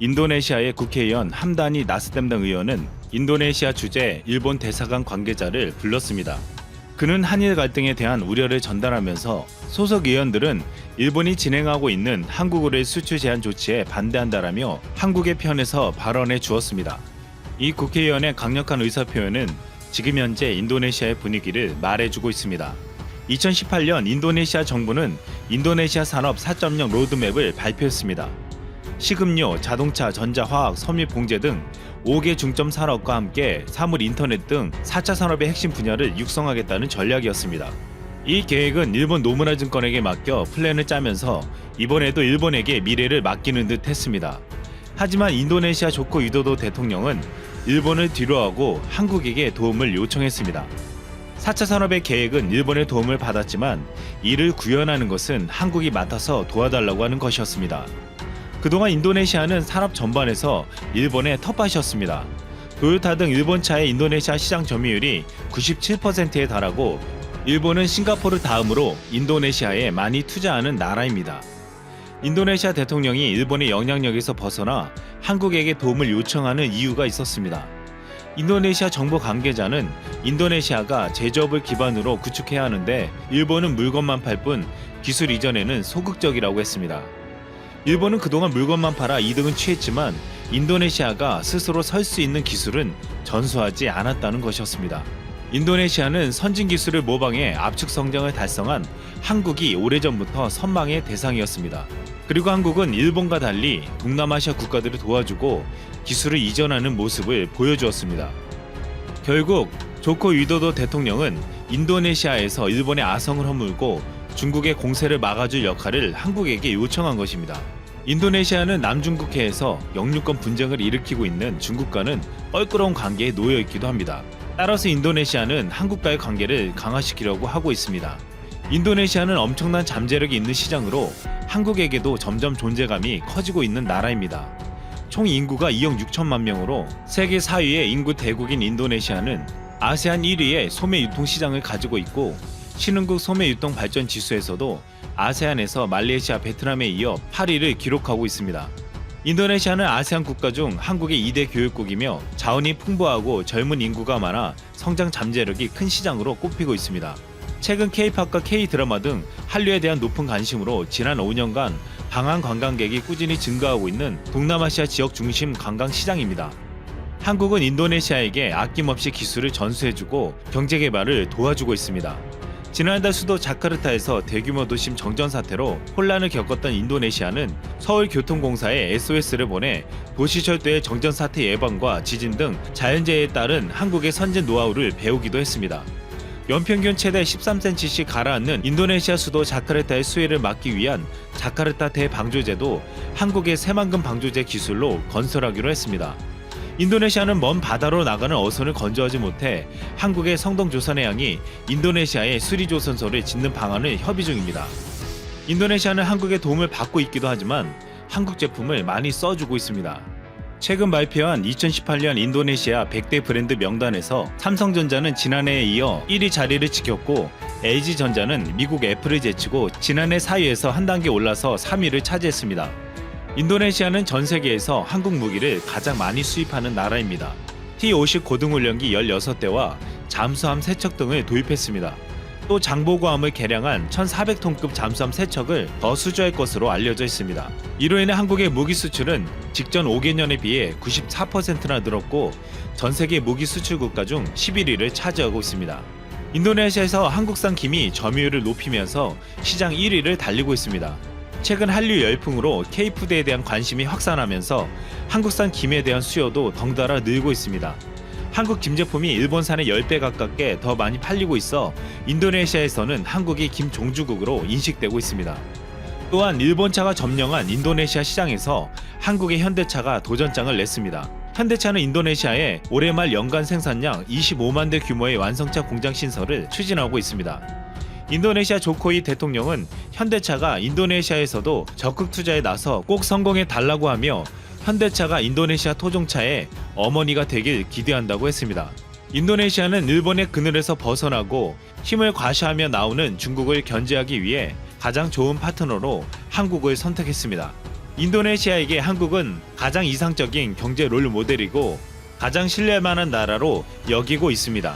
인도네시아의 국회의원 함다니 나스댐당 의원은 인도네시아 주재 일본 대사관 관계자를 불렀습니다. 그는 한일 갈등에 대한 우려를 전달하면서 소속 의원들은 일본이 진행하고 있는 한국 의뢰 수출 제한 조치에 반대한다라며 한국의 편에서 발언해 주었습니다. 이 국회의원의 강력한 의사표현은 지금 현재 인도네시아의 분위기를 말해주고 있습니다. 2018년 인도네시아 정부는 인도네시아 산업 4.0 로드맵을 발표했습니다. 식음료, 자동차, 전자화학, 섬유 봉제 등 5개 중점 산업과 함께 사물 인터넷 등 4차 산업의 핵심 분야를 육성하겠다는 전략이었습니다. 이 계획은 일본 노무라 증권에게 맡겨 플랜을 짜면서 이번에도 일본에게 미래를 맡기는 듯 했습니다. 하지만 인도네시아 조코 위도도 대통령은 일본을 뒤로하고 한국에게 도움을 요청했습니다. 4차 산업의 계획은 일본의 도움을 받았지만 이를 구현하는 것은 한국이 맡아서 도와달라고 하는 것이었습니다. 그동안 인도네시아는 산업 전반에서 일본의 텃밭이었습니다. 토요타 등 일본차의 인도네시아 시장 점유율이 97%에 달하고 일본은 싱가포르 다음으로 인도네시아에 많이 투자하는 나라입니다. 인도네시아 대통령이 일본의 영향력에서 벗어나 한국에게 도움을 요청하는 이유가 있었습니다. 인도네시아 정부 관계자는 인도네시아가 제조업을 기반으로 구축해야 하는데 일본은 물건만 팔 뿐 기술 이전에는 소극적이라고 했습니다. 일본은 그동안 물건만 팔아 이득은 취했지만 인도네시아가 스스로 설 수 있는 기술은 전수하지 않았다는 것이었습니다. 인도네시아는 선진 기술을 모방해 압축 성장을 달성한 한국이 오래전부터 선망의 대상이었습니다. 그리고 한국은 일본과 달리 동남아시아 국가들을 도와주고 기술을 이전하는 모습을 보여주었습니다. 결국 조코 위도도 대통령은 인도네시아에서 일본의 아성을 허물고 중국의 공세를 막아줄 역할을 한국에게 요청한 것입니다. 인도네시아는 남중국해에서 영유권 분쟁을 일으키고 있는 중국과는 껄끄러운 관계에 놓여 있기도 합니다. 따라서 인도네시아는 한국과의 관계를 강화시키려고 하고 있습니다. 인도네시아는 엄청난 잠재력이 있는 시장으로 한국에게도 점점 존재감이 커지고 있는 나라입니다. 총 인구가 2억 6천만 명으로 세계 4위의 인구 대국인 인도네시아는 아세안 1위의 소매 유통 시장을 가지고 있고 신흥국 소매 유통 발전 지수에서도 아세안에서 말레이시아, 베트남에 이어 8위를 기록하고 있습니다. 인도네시아는 아세안 국가 중 한국의 2대 교육국이며 자원이 풍부하고 젊은 인구가 많아 성장 잠재력이 큰 시장으로 꼽히고 있습니다. 최근 K-팝과 K-드라마 등 한류에 대한 높은 관심으로 지난 5년간 방한 관광객이 꾸준히 증가하고 있는 동남아시아 지역 중심 관광 시장입니다. 한국은 인도네시아에게 아낌없이 기술을 전수해주고 경제 개발을 도와주고 있습니다. 지난달 수도 자카르타에서 대규모 도심 정전 사태로 혼란을 겪었던 인도네시아는 서울교통공사에 SOS를 보내 도시철도의 정전 사태 예방과 지진 등 자연재해에 따른 한국의 선진 노하우를 배우기도 했습니다. 연평균 최대 13cm씩 가라앉는 인도네시아 수도 자카르타의 수해를 막기 위한 자카르타 대방조제도 한국의 새만금 방조제 기술로 건설하기로 했습니다. 인도네시아는 먼 바다로 나가는 어선을 건조하지 못해 한국의 성동조선해양이 인도네시아의 수리조선소를 짓는 방안을 협의 중입니다. 인도네시아는 한국의 도움을 받고 있기도 하지만 한국 제품을 많이 써주고 있습니다. 최근 발표한 2018년 인도네시아 100대 브랜드 명단에서 삼성전자는 지난해에 이어 1위 자리를 지켰고 LG전자는 미국 애플을 제치고 지난해 4위에서 한 단계 올라서 3위를 차지했습니다. 인도네시아는 전 세계에서 한국 무기를 가장 많이 수입하는 나라입니다. T-50 고등훈련기 16대와 잠수함 3척 등을 도입했습니다. 또 장보고함을 개량한 1,400톤급 잠수함 3척을 더 수주할 것으로 알려져 있습니다. 이로 인해 한국의 무기 수출은 직전 5개년에 비해 94%나 늘었고 전 세계 무기 수출 국가 중 11위를 차지하고 있습니다. 인도네시아에서 한국산 김이 점유율을 높이면서 시장 1위를 달리고 있습니다. 최근 한류 열풍으로 K푸드에 대한 관심이 확산하면서 한국산 김에 대한 수요도 덩달아 늘고 있습니다. 한국 김 제품이 일본산의 10배 가깝게 더 많이 팔리고 있어 인도네시아에서는 한국이 김 종주국으로 인식되고 있습니다. 또한 일본차가 점령한 인도네시아 시장에서 한국의 현대차가 도전장을 냈습니다. 현대차는 인도네시아에 올해 말 연간 생산량 25만 대 규모의 완성차 공장 신설을 추진하고 있습니다. 인도네시아 조코이 대통령은 현대차가 인도네시아에서도 적극 투자에 나서 꼭 성공해 달라고 하며 현대차가 인도네시아 토종차의 어머니가 되길 기대한다고 했습니다. 인도네시아는 일본의 그늘에서 벗어나고 힘을 과시하며 나오는 중국을 견제하기 위해 가장 좋은 파트너로 한국을 선택했습니다. 인도네시아에게 한국은 가장 이상적인 경제 롤 모델이고 가장 신뢰만한 나라로 여기고 있습니다.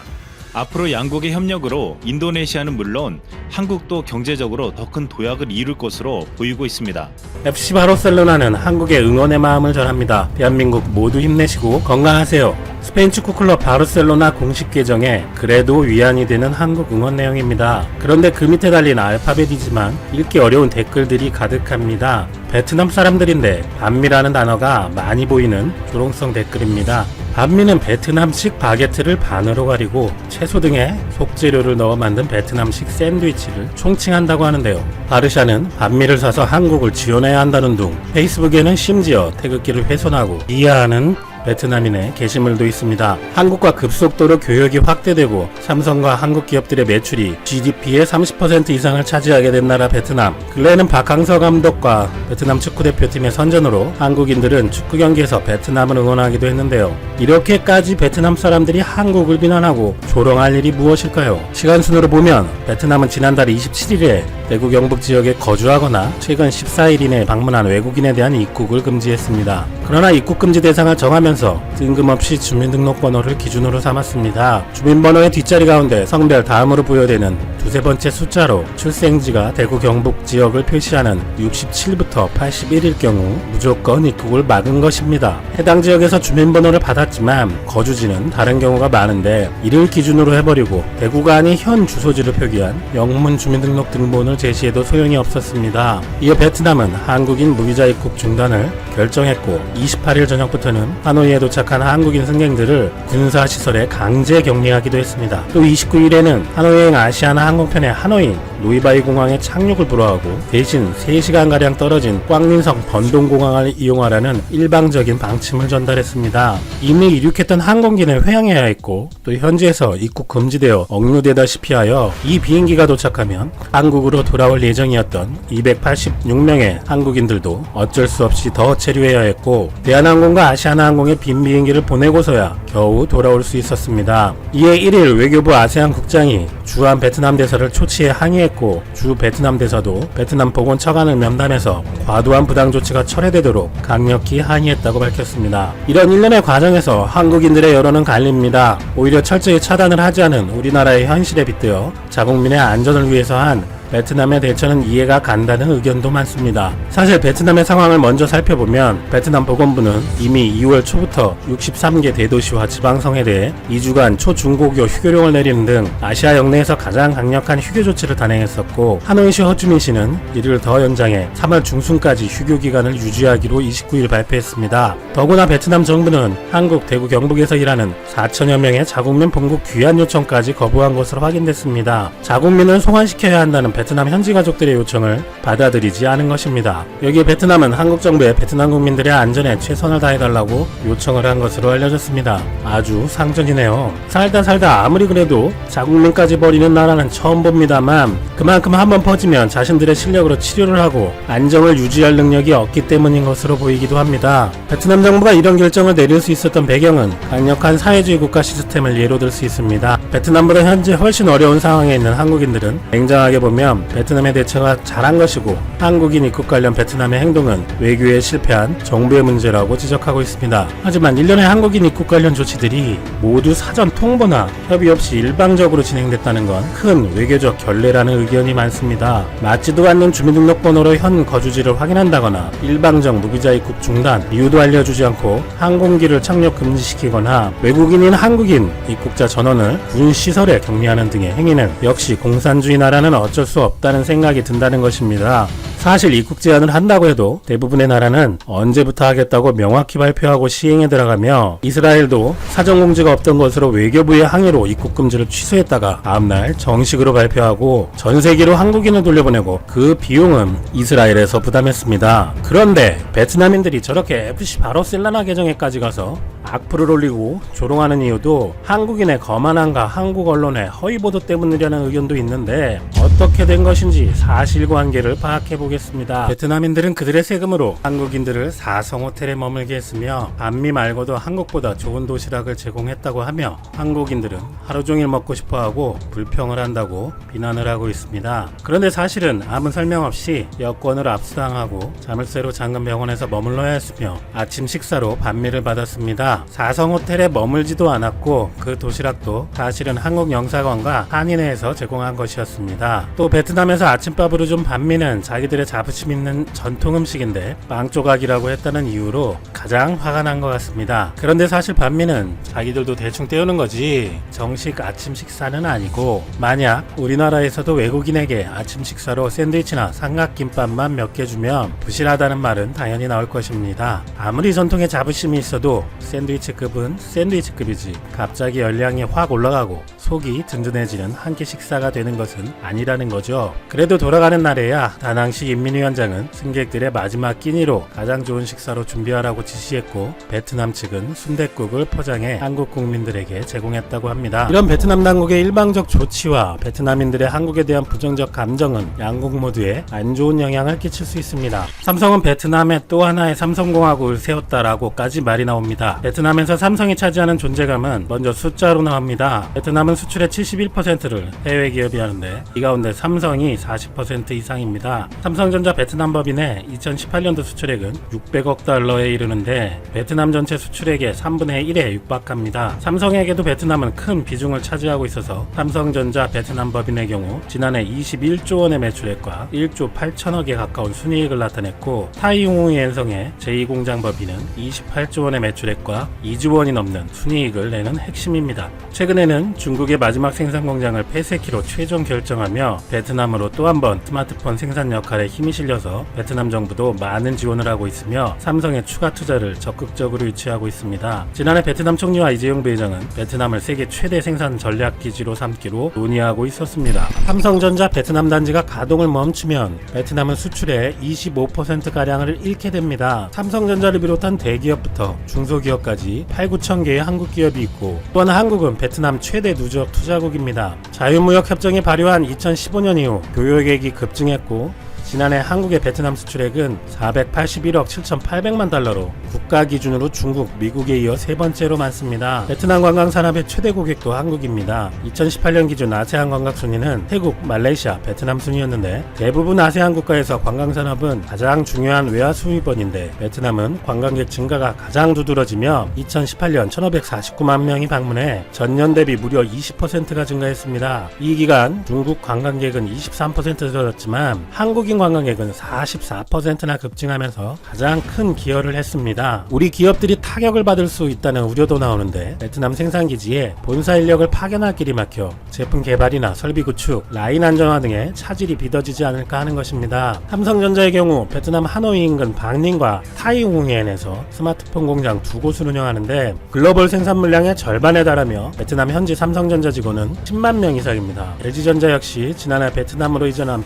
앞으로 양국의 협력으로 인도네시아는 물론 한국도 경제적으로 더 큰 도약을 이룰 것으로 보이고 있습니다. FC 바르셀로나는 한국의 응원의 마음을 전합니다. 대한민국 모두 힘내시고 건강하세요. 스페인 축구클럽 바르셀로나 공식 계정에 그래도 위안이 되는 한국 응원 내용입니다. 그런데 그 밑에 달린 알파벳이지만 읽기 어려운 댓글들이 가득합니다. 베트남 사람들인데 반미라는 단어가 많이 보이는 조롱성 댓글입니다. 반미는 베트남식 바게트를 반으로 가리고 채소 등의 속재료를 넣어 만든 베트남식 샌드위치를 총칭한다고 하는데요. 바르샤는 반미를 사서 한국을 지원해야 한다는 둥, 페이스북에는 심지어 태극기를 훼손하고 이해하는 베트남인의 게시물도 있습니다. 한국과 급속도로 교역이 확대되고 삼성과 한국 기업들의 매출이 GDP의 30% 이상을 차지하게 된 나라 베트남. 근래에는 박항서 감독과 베트남 축구대표팀의 선전으로 한국인들은 축구 경기에서 베트남을 응원하기도 했는데요. 이렇게까지 베트남 사람들이 한국을 비난하고 조롱할 일이 무엇일까요? 시간 순으로 보면 베트남은 지난달 27일에 대구 경북 지역에 거주하거나 최근 14일 이내에 방문한 외국인에 대한 입국을 금지했습니다. 그러나 입국 금지 대상을 정하면서 뜬금없이 주민등록번호를 기준으로 삼았습니다. 주민번호의 뒷자리 가운데 성별 다음으로 부여되는 두세 번째 숫자로 출생지가 대구 경북 지역을 표시하는 67부터 81일 경우 무조건 입국을 막은 것입니다. 해당 지역에서 주민번호를 받았지만 거주지는 다른 경우가 많은데 이를 기준으로 해버리고 대구가 아닌 현 주소지를 표기한 영문 주민등록 등본을 제시해도 소용이 없었습니다. 이어 베트남은 한국인 무비자 입국 중단을 결정했고 28일 저녁부터는 하노이에 도착한 한국인 승객들을 군사시설에 강제 격리하기도 했습니다. 또 29일에는 하노이행 아시아나 항공편의 하노이 노이바이 공항에 착륙을 불허하고 대신 3시간가량 떨어진 꽝린성 번동공항을 이용하라는 일방적인 방침을 전달했습니다. 이미 이륙했던 항공기는 회항해야 했고 또 현지에서 입국 금지되어 억류되다시피 하여 이 비행기가 도착하면 한국으로 돌아올 예정이었던 286명의 한국인들도 어쩔 수 없이 더 체류해야 했고 대한항공과 아시아나항공의 빈 비행기를 보내고서야 겨우 돌아올 수 있었습니다. 이에 1일 외교부 아세안 국장이 주한 베트남 대사를 초치해 항의했고 주 베트남 대사도 베트남 보건 처관을 면담해서 과도한 부당 조치가 철회되도록 강력히 항의했다고 밝혔습니다. 이런 일련의 과정에서 한국인들의 여론은 갈립니다. 오히려 철저히 차단을 하지 않은 우리나라의 현실에 빗대어 자국민의 안전을 위해서 한 베트남의 대처는 이해가 간다는 의견도 많습니다. 사실 베트남의 상황을 먼저 살펴보면 베트남 보건부는 이미 2월 초부터 63개 대도시와 지방성에 대해 2주간 초중고교 휴교령을 내리는 등 아시아 역내에서 가장 강력한 휴교 조치를 단행했었고 하노이시 허주민시는 이를 더 연장해 3월 중순까지 휴교 기간을 유지하기로 29일 발표했습니다. 더구나 베트남 정부는 한국 대구 경북에서 일하는 4천여 명의 자국민 본국 귀환 요청까지 거부한 것으로 확인됐습니다. 자국민을 송환시켜야 한다는 베트남 현지 가족들의 요청을 받아들이지 않은 것입니다. 여기에 베트남은 한국 정부에 베트남 국민들의 안전에 최선을 다해달라고 요청을 한 것으로 알려졌습니다. 아주 상전이네요. 살다 아무리 그래도 자국민까지 버리는 나라는 처음 봅니다만 그만큼 한번 퍼지면 자신들의 실력으로 치료를 하고 안정을 유지할 능력이 없기 때문인 것으로 보이기도 합니다. 베트남 정부가 이런 결정을 내릴 수 있었던 배경은 강력한 사회주의 국가 시스템을 예로 들 수 있습니다. 베트남보다 현재 훨씬 어려운 상황에 있는 한국인들은 냉정하게 보면 베트남의 대처가 잘한 것이고 한국인 입국 관련 베트남의 행동은 외교에 실패한 정부의 문제라고 지적하고 있습니다. 하지만 일련의 한국인 입국 관련 조치들이 모두 사전 통보나 협의 없이 일방적으로 진행됐다는 건 큰 외교적 결례라는 의견이 많습니다. 맞지도 않는 주민등록번호로 현 거주지를 확인한다거나 일방적 무비자 입국 중단, 이유도 알려주지 않고 항공기를 착륙 금지시키거나 외국인인 한국인 입국자 전원을 군시설에 격리하는 등의 행위는 역시 공산주의 나라는 어쩔 수 없다는 생각이 든다는 것입니다. 사실 입국 제한을 한다고 해도 대부분의 나라는 언제부터 하겠다고 명확히 발표하고 시행에 들어가며 이스라엘도 사전 공지가 없던 것으로 외교부의 항의로 입국 금지를 취소했다가 다음날 정식으로 발표하고 전 세계로 한국인을 돌려보내고 그 비용은 이스라엘에서 부담했습니다. 그런데 베트남인들이 저렇게 FC 바르셀로나 계정에까지 가서 악플을 올리고 조롱하는 이유도 한국인의 거만함과 한국 언론의 허위 보도 때문이라는 의견도 있는데 어떻게 된 것인지 사실관계를 파악해 보겠습니다. 보겠습니다. 베트남인들은 그들의 세금으로 한국인들을 4성 호텔에 머물게 했으며 반미 말고도 한국보다 좋은 도시락을 제공했다고 하며 한국인들은 하루 종일 먹고 싶어하고 불평을 한다고 비난을 하고 있습니다. 그런데 사실은 아무 설명 없이 여권을 압수당하고 자물쇠로 잠근 병원에서 머물러야 했으며 아침 식사로 반미를 받았습니다. 4성 호텔에 머물지도 않았고 그 도시락도 사실은 한국 영사관과 한인회에서 제공한 것이었습니다. 또 베트남에서 아침밥으로 준 반미는 자기들의 자부심 있는 전통 음식인데 빵 조각이라고 했다는 이유로 가장 화가 난 것 같습니다. 그런데 사실 반미는 자기들도 대충 때우는 거지 정식 아침 식사는 아니고, 만약 우리나라에서도 외국인에게 아침 식사로 샌드위치나 삼각김밥만 몇 개 주면 부실하다는 말은 당연히 나올 것입니다. 아무리 전통에 자부심이 있어도 샌드위치급은 샌드위치급이지 갑자기 열량이 확 올라가고 속이 든든해지는 한 끼 식사가 되는 것은 아니라는 거죠. 그래도 돌아가는 날에야 다낭시 인민위원장은 승객들의 마지막 끼니로 가장 좋은 식사로 준비하라고 지시했고, 베트남 측은 순댓국을 포장해 한국 국민들에게 제공했다고 합니다. 이런 베트남 당국의 일방적 조치와 베트남인들의 한국에 대한 부정적 감정은 양국 모두에 안 좋은 영향을 끼칠 수 있습니다. 삼성은 베트남에 또 하나의 삼성공화국을 세웠다라고까지 말이 나옵니다. 베트남에서 삼성이 차지하는 존재감은 먼저 숫자로 나옵니다. 베트남은 수출의 71%를 해외 기업이 하는데 이 가운데 삼성이 40% 이상입니다. 삼성전자 베트남 법인의 2018년도 수출액은 600억 달러에 이르는데 베트남 전체 수출액의 3분의 1에 육박합니다. 삼성에게도 베트남은 큰 비중을 차지하고 있어서 삼성전자 베트남 법인의 경우 지난해 21조 원의 매출액과 1조 8천억에 가까운 순이익을 나타냈고, 타이웅후엔성의 제2공장 법인은 28조 원의 매출액과 2조 원이 넘는 순이익을 내는 핵심입니다. 최근에는 중국의 마지막 생산 공장을 폐쇄키로 최종 결정하며 베트남으로 또 한 번 스마트폰 생산 역할에 힘이 실려서 베트남 정부도 많은 지원을 하고 있으며 삼성의 추가 투자를 적극적으로 유치하고 있습니다. 지난해 베트남 총리와 이재용 부회장은 베트남을 세계 최대 생산 전략 기지로 삼기로 논의하고 있었습니다. 삼성전자 베트남 단지가 가동을 멈추면 베트남은 수출의 25%가량을 잃게 됩니다. 삼성전자를 비롯한 대기업부터 중소기업까지 8, 9천 개의 한국 기업이 있고, 또한 한국은 베트남 최대 누적 투자국입니다. 자유무역 협정이 발효한 2015년 이후 교역액이 급증했고, 지난해 한국의 베트남 수출액은 481억 7,800만 달러로 국가 기준으로 중국, 미국에 이어 세 번째로 많습니다. 베트남 관광 산업의 최대 고객도 한국입니다. 2018년 기준 아세안 관광 순위는 태국, 말레이시아, 베트남 순이었는데 대부분 아세안 국가에서 관광 산업은 가장 중요한 외화 수입원인데 베트남은 관광객 증가가 가장 두드러지며 2018년 1,549만 명이 방문해 전년 대비 무려 20%가 증가했습니다. 이 기간 중국 관광객은 23% 늘었지만 한국인 관광객은 44%나 급증하면서 가장 큰 기여를 했습니다. 우리 기업들이 타격을 받을 수 있다는 우려도 나오는데 베트남 생산기지에 본사 인력을 파견할 길이 막혀 제품 개발이나 설비 구축, 라인 안정화 등의 차질이 빚어지지 않을까 하는 것입니다. 삼성전자의 경우 베트남 하노이 인근 방寧과 타이웅후엔에서 스마트폰 공장 2곳을 운영하는데 글로벌 생산 물량의 절반에 달하며 베트남 현지 삼성전자 직원은 10만 명 이상입니다. LG전자 역시 지난해 베트남으로 이전한